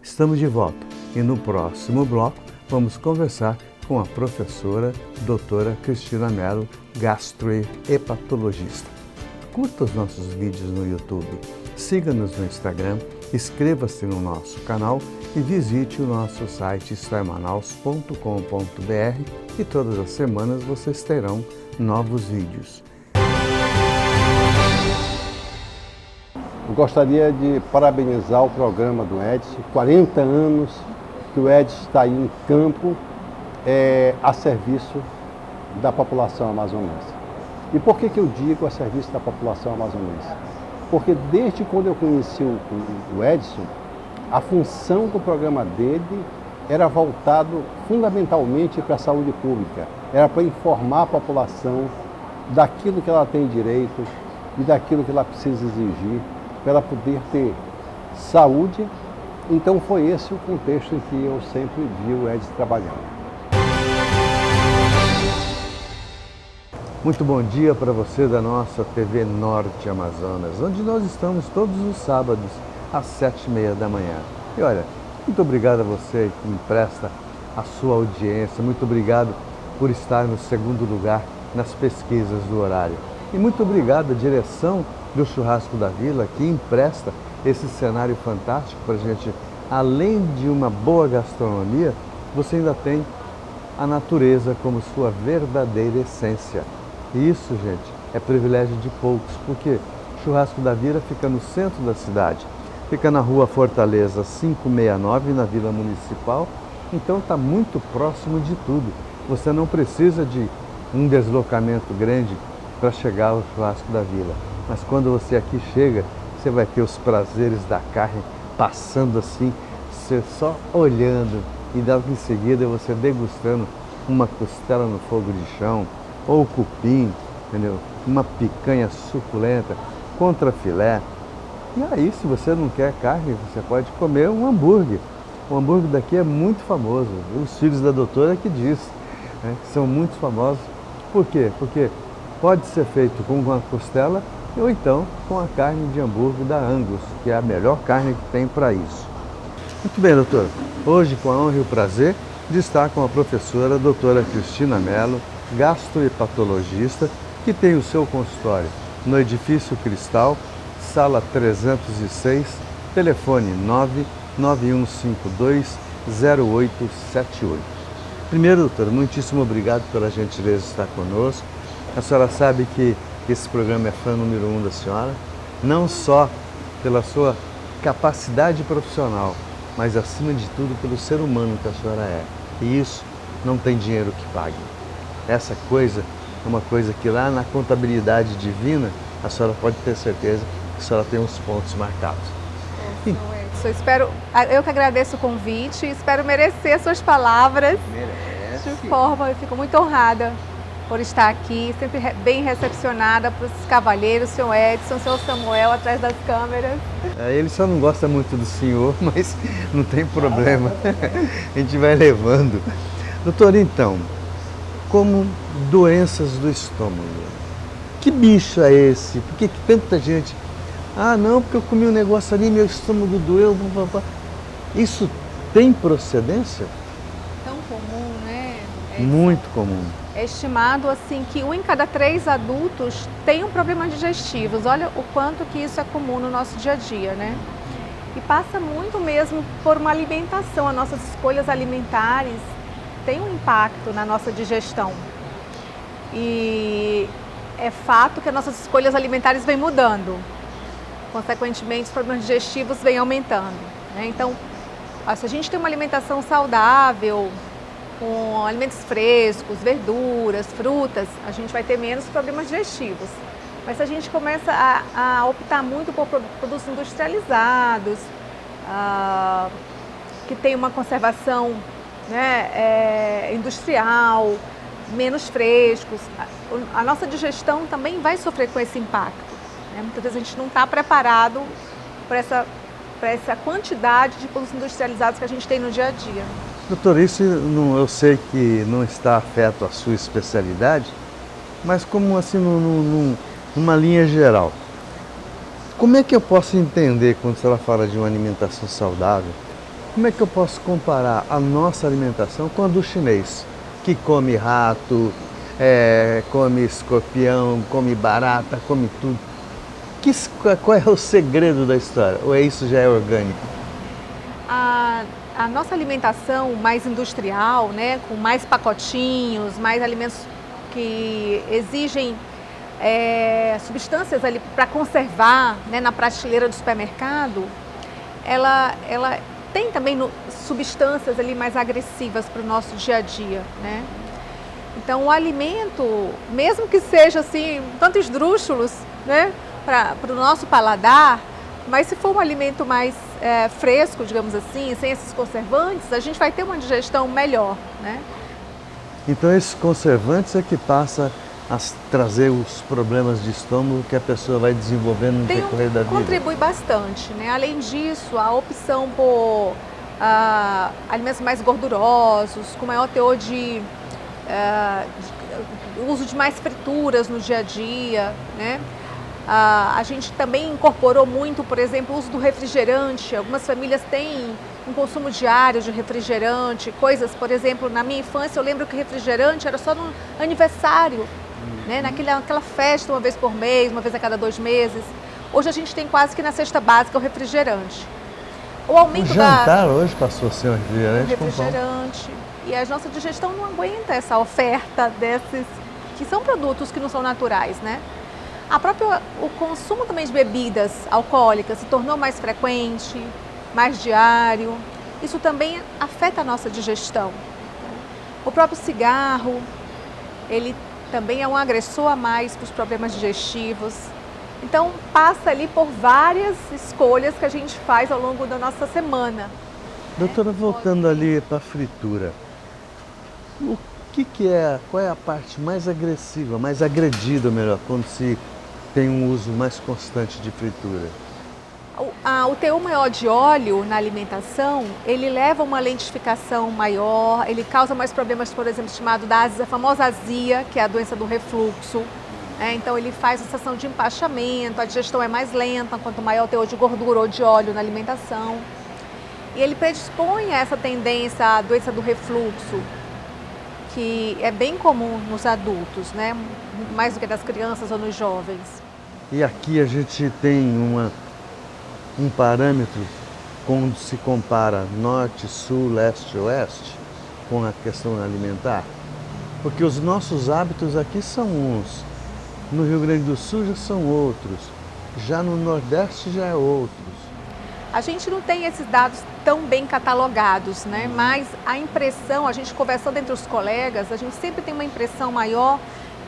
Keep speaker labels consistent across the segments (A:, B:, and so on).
A: Estamos de volta e no próximo bloco vamos conversar com a professora doutora Cristina Mello, gastrohepatologista. Curta os nossos vídeos no YouTube, siga-nos no Instagram, inscreva-se no nosso canal e visite o nosso site históriamanaus.com.br e todas as semanas vocês terão novos vídeos.
B: Eu gostaria de parabenizar o programa do Edson, 40 anos que o Edson está aí em campo a serviço da população amazonense. E por que eu digo a serviço da população amazonense? Porque desde quando eu conheci o Edson, a função do programa dele era voltado fundamentalmente para a saúde pública, era para informar a população daquilo que ela tem direito e daquilo que ela precisa exigir para ela poder ter saúde. Então foi esse o contexto em que eu sempre vi o Edson trabalhando.
A: Muito bom dia para você da nossa TV Norte Amazonas, onde nós estamos todos os sábados às 7h30 da manhã. E olha, muito obrigado a você que me presta a sua audiência, muito obrigado por estar no segundo lugar nas pesquisas do horário. E muito obrigado à direção do Churrasco da Vila, que empresta esse cenário fantástico para a gente. Além de uma boa gastronomia, você ainda tem a natureza como sua verdadeira essência. E isso, gente, é privilégio de poucos, porque o Churrasco da Vila fica no centro da cidade. Fica na rua Fortaleza 569, na Vila Municipal, então está muito próximo de tudo. Você não precisa de um deslocamento grande para chegar ao Churrasco da Vila. Mas quando você aqui chega, você vai ter os prazeres da carne passando assim, você só olhando e logo em seguida você degustando uma costela no fogo de chão, ou cupim, entendeu? Uma picanha suculenta, contrafilé. E aí, se você não quer carne, você pode comer um hambúrguer. O hambúrguer daqui é muito famoso. Os filhos da doutora que diz, né, que são muito famosos. Por quê? Porque pode ser feito com uma costela ou então com a carne de hambúrguer da Angus, que é a melhor carne que tem para isso. Muito bem, doutor. Hoje, com a honra e o prazer de estar com a professora doutora Cristina Mello, gastrohepatologista, que tem o seu consultório no Edifício Cristal, sala 306, telefone 991520878. Primeiro, doutora, muitíssimo obrigado pela gentileza de estar conosco. A senhora sabe que esse programa é fã número 1 da senhora, não só pela sua capacidade profissional, mas acima de tudo pelo ser humano que a senhora é. E isso não tem dinheiro que pague. Essa coisa é uma coisa que lá na contabilidade divina, a senhora pode ter certeza que a senhora tem uns pontos marcados.
C: Eu que agradeço o convite e espero merecer suas palavras.
A: Merece.
C: Eu fico muito honrada por estar aqui, sempre bem recepcionada por esses cavalheiros, o senhor Edson, o senhor Samuel atrás das câmeras.
A: Ele só não gosta muito do senhor, mas não tem problema, a gente vai levando. Doutor, então, como doenças do estômago, que bicho é esse? Por que tanta gente... Ah, não, porque eu comi um negócio ali, meu estômago doeu. Isso tem procedência?
C: Tão comum, né?
A: Muito comum.
C: É estimado assim que 1 em cada 3 adultos tem um problema digestivos. Olha o quanto que isso é comum no nosso dia a dia, né? E passa muito mesmo por uma alimentação. As nossas escolhas alimentares têm um impacto na nossa digestão. E é fato que as nossas escolhas alimentares vêm mudando. Consequentemente, os problemas digestivos vêm aumentando, né? Então, se a gente tem uma alimentação saudável, com alimentos frescos, verduras, frutas, a gente vai ter menos problemas digestivos. Mas se a gente começa a optar muito por produtos industrializados, que tem uma conservação, né, industrial, menos frescos, a nossa digestão também vai sofrer com esse impacto, né? Muitas vezes a gente não está preparado para essa quantidade de produtos industrializados que a gente tem no dia a dia.
A: Doutor, isso eu sei que não está afeto à sua especialidade, mas como assim, numa linha geral, como é que eu posso entender quando a senhora fala de uma alimentação saudável? como é que eu posso comparar a nossa alimentação com a do chinês, que come rato, come escorpião, come barata, come tudo? Qual é o segredo da história? Ou isso já é orgânico?
C: A nossa alimentação mais industrial, né, com mais pacotinhos, mais alimentos que exigem substâncias ali para conservar, né, na prateleira do supermercado, ela tem também substâncias ali mais agressivas para o nosso dia a dia, né? Então o alimento, mesmo que seja assim, tanto esdrúxulos, né, para o nosso paladar, mas se for um alimento mais fresco, digamos assim, sem esses conservantes, a gente vai ter uma digestão melhor, né?
A: Então esses conservantes é que passa a trazer os problemas de estômago que a pessoa vai desenvolvendo no decorrer da vida.
C: Contribui bastante, né? Além disso, a opção por alimentos mais gordurosos, com maior teor de uso de mais frituras no dia a dia, né? A gente também incorporou muito, por exemplo, o uso do refrigerante. Algumas famílias têm um consumo diário de refrigerante, coisas, por exemplo, na minha infância eu lembro que refrigerante era só no aniversário, né? Naquela festa uma vez por mês, uma vez a cada 2 meses. Hoje a gente tem quase que na cesta básica o refrigerante. O aumento
A: o jantar hoje passou a ser um refrigerante,
C: refrigerante. E a nossa digestão não aguenta essa oferta desses, que são produtos que não são naturais, né? O consumo também de bebidas alcoólicas se tornou mais frequente, mais diário. Isso também afeta a nossa digestão. O próprio cigarro, ele também é um agressor a mais para os problemas digestivos. Então, passa ali por várias escolhas que a gente faz ao longo da nossa semana.
A: Doutora, voltando ali para a fritura, qual é a parte mais agressiva, mais agredida, melhor, quando se tem um uso mais constante de fritura?
C: O teor maior de óleo na alimentação, ele leva a uma lentificação maior, ele causa mais problemas, por exemplo, chamado a famosa azia, que é a doença do refluxo. Então ele faz a sensação de empachamento, a digestão é mais lenta, quanto maior o teor de gordura ou de óleo na alimentação. E ele predispõe a essa tendência à doença do refluxo, que é bem comum nos adultos, né? Mais do que das crianças ou nos jovens.
A: E aqui a gente tem um parâmetro quando se compara norte, sul, leste, oeste com a questão alimentar? Porque os nossos hábitos aqui são uns, no Rio Grande do Sul já são outros, já no Nordeste já é outros.
C: A gente não tem esses dados tão bem catalogados, né? Mas a impressão, a gente conversando entre os colegas, a gente sempre tem uma impressão maior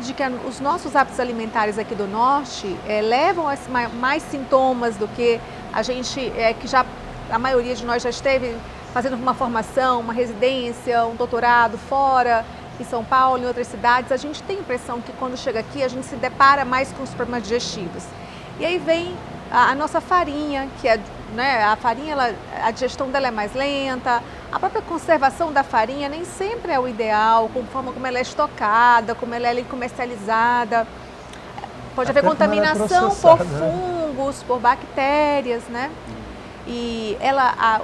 C: de que os nossos hábitos alimentares aqui do Norte levam a mais sintomas do que a gente, que já a maioria de nós já esteve fazendo uma formação, uma residência, um doutorado fora, em São Paulo, em outras cidades. A gente tem a impressão que quando chega aqui a gente se depara mais com os problemas digestivos. E aí vem a nossa farinha, que é, né, a farinha, a digestão dela é mais lenta, a própria conservação da farinha nem sempre é o ideal, com a forma como ela é estocada, como ela é comercializada. Pode haver contaminação por fungos, por bactérias, né? E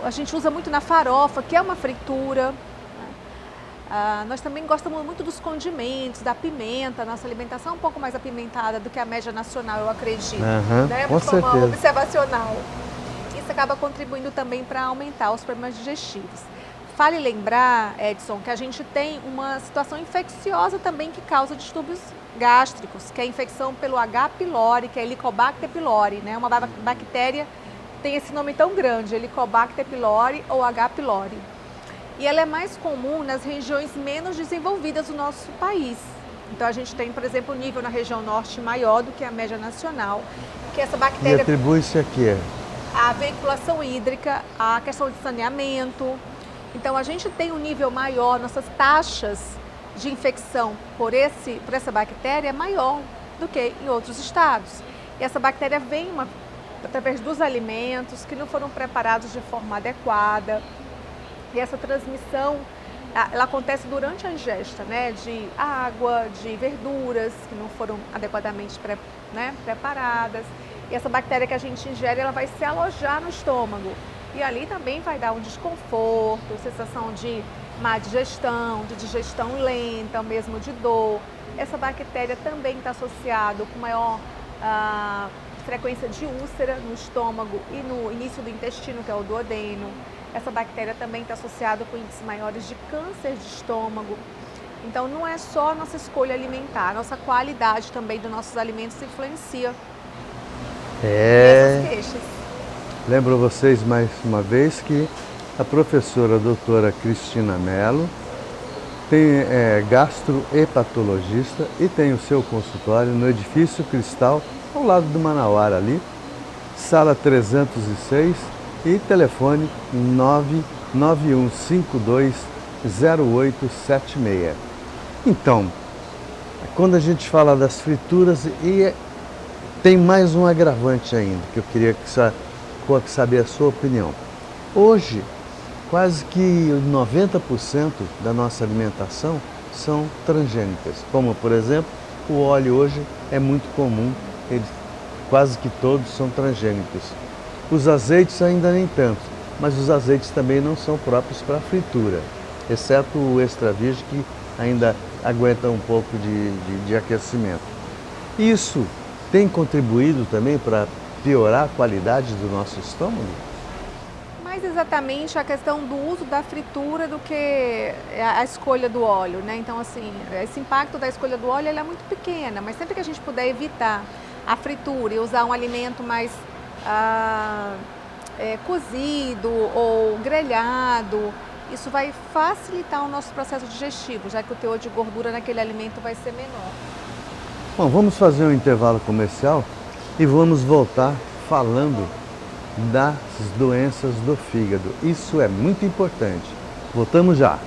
C: a gente usa muito na farofa, que é uma fritura. Nós também gostamos muito dos condimentos, da pimenta. Nossa alimentação é um pouco mais apimentada do que a média nacional, eu acredito. Né?
A: Com certeza.
C: Forma observacional. Isso acaba contribuindo também para aumentar os problemas digestivos. Vale lembrar, Edson, que a gente tem uma situação infecciosa também que causa distúrbios gástricos, que é a infecção pelo H. pylori, que é Helicobacter pylori, né? Uma bactéria que tem esse nome tão grande, Helicobacter pylori ou H. pylori. E ela é mais comum nas regiões menos desenvolvidas do nosso país. Então a gente tem, por exemplo, um nível na região norte maior do que a média nacional, que essa bactéria...
A: E atribui-se a quê?
C: A veiculação hídrica, a questão de saneamento. Então a gente tem um nível maior, nossas taxas de infecção por essa bactéria é maior do que em outros estados. E essa bactéria vem através dos alimentos que não foram preparados de forma adequada. E essa transmissão, ela acontece durante a ingesta, né, de água, de verduras que não foram adequadamente preparadas. E essa bactéria que a gente ingere, ela vai se alojar no estômago. E ali também vai dar um desconforto, sensação de má digestão, de digestão lenta, mesmo de dor. Essa bactéria também está associada com maior frequência de úlcera no estômago e no início do intestino, que é o duodeno. Essa bactéria também está associada com índices maiores de câncer de estômago. Então não é só a nossa escolha alimentar, a nossa qualidade também dos nossos alimentos influencia essas queixas.
A: Lembro vocês mais uma vez que a professora doutora Cristina Mello é gastrohepatologista e tem o seu consultório no Edifício Cristal, ao lado do Manauara ali, sala 306 e telefone 991520876. Então, quando a gente fala das frituras, tem mais um agravante ainda, que eu queria saber a sua opinião. Hoje, quase que 90% da nossa alimentação são transgênicas, como por exemplo, o óleo hoje é muito comum, quase que todos são transgênicos. Os azeites ainda nem tanto, mas os azeites também não são próprios para fritura, exceto o extra virgem que ainda aguenta um pouco de aquecimento. Isso tem contribuído também para piorar a qualidade do nosso estômago?
C: Mais exatamente a questão do uso da fritura do que a escolha do óleo, né? Então, assim, esse impacto da escolha do óleo é muito pequena, mas sempre que a gente puder evitar a fritura e usar um alimento mais cozido ou grelhado, isso vai facilitar o nosso processo digestivo, já que o teor de gordura naquele alimento vai ser menor.
A: Bom, vamos fazer um intervalo comercial e vamos voltar falando das doenças do fígado. Isso é muito importante. Voltamos já.